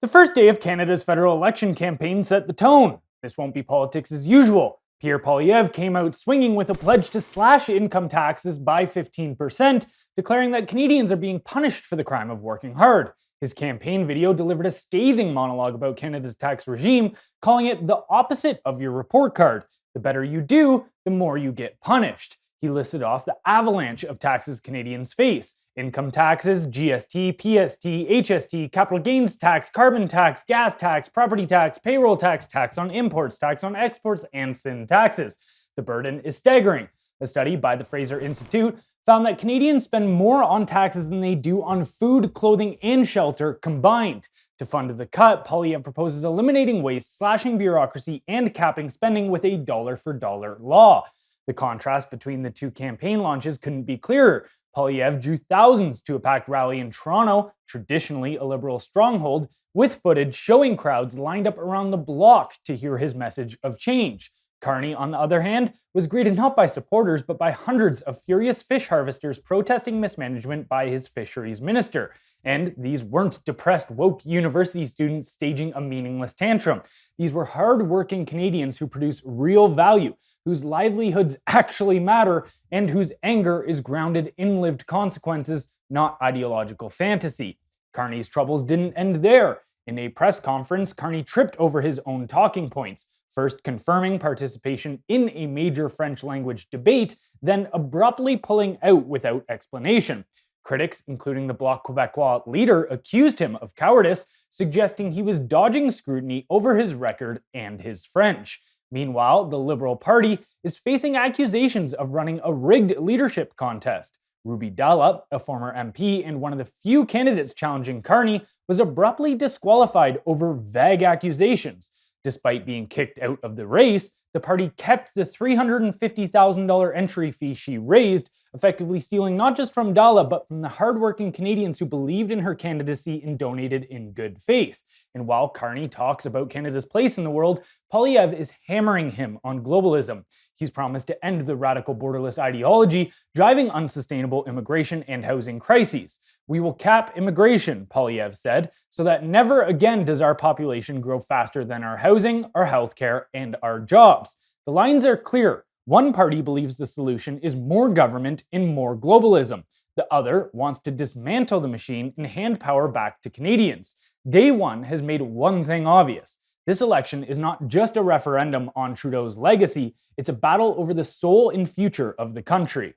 The first day of Canada's federal election campaign set the tone. This won't be politics as usual. Pierre Poilievre came out swinging with a pledge to slash income taxes by 15%, declaring that Canadians are being punished for the crime of working hard. His campaign video delivered a scathing monologue about Canada's tax regime, calling it the opposite of your report card. The better you do, the more you get punished. He listed off the avalanche of taxes Canadians face: income taxes, GST, PST, HST, capital gains tax, carbon tax, gas tax, property tax, payroll tax, tax on imports, tax on exports, and sin taxes. The burden is staggering. A study by the Fraser Institute found that Canadians spend more on taxes than they do on food, clothing, and shelter combined. To fund the cut, Poilievre proposes eliminating waste, slashing bureaucracy, and capping spending with a dollar-for-dollar law. The contrast between the two campaign launches couldn't be clearer. Poilievre drew thousands to a packed rally in Toronto, traditionally a Liberal stronghold, with footage showing crowds lined up around the block to hear his message of change. Carney, on the other hand, was greeted not by supporters but by hundreds of furious fish harvesters protesting mismanagement by his fisheries minister. And these weren't depressed woke university students staging a meaningless tantrum. These were hard-working Canadians who produce real value, whose livelihoods actually matter, and whose anger is grounded in lived consequences, not ideological fantasy. Carney's troubles didn't end there. In a press conference, Carney tripped over his own talking points, first confirming participation in a major French language debate, then abruptly pulling out without explanation. Critics, including the Bloc Québécois leader, accused him of cowardice, suggesting he was dodging scrutiny over his record and his French. Meanwhile, the Liberal Party is facing accusations of running a rigged leadership contest. Ruby Dalla, a former MP and one of the few candidates challenging Carney, was abruptly disqualified over vague accusations. Despite being kicked out of the race, the party kept the $350,000 entry fee she raised, effectively stealing not just from Dalla, but from the hardworking Canadians who believed in her candidacy and donated in good faith. And while Carney talks about Canada's place in the world, Poilievre is hammering him on globalism. He's promised to end the radical borderless ideology, driving unsustainable immigration and housing crises. "We will cap immigration," Poilievre said, "so that never again does our population grow faster than our housing, our healthcare, and our jobs." The lines are clear. One party believes the solution is more government and more globalism. The other wants to dismantle the machine and hand power back to Canadians. Day one has made one thing obvious. This election is not just a referendum on Trudeau's legacy, it's a battle over the soul and future of the country.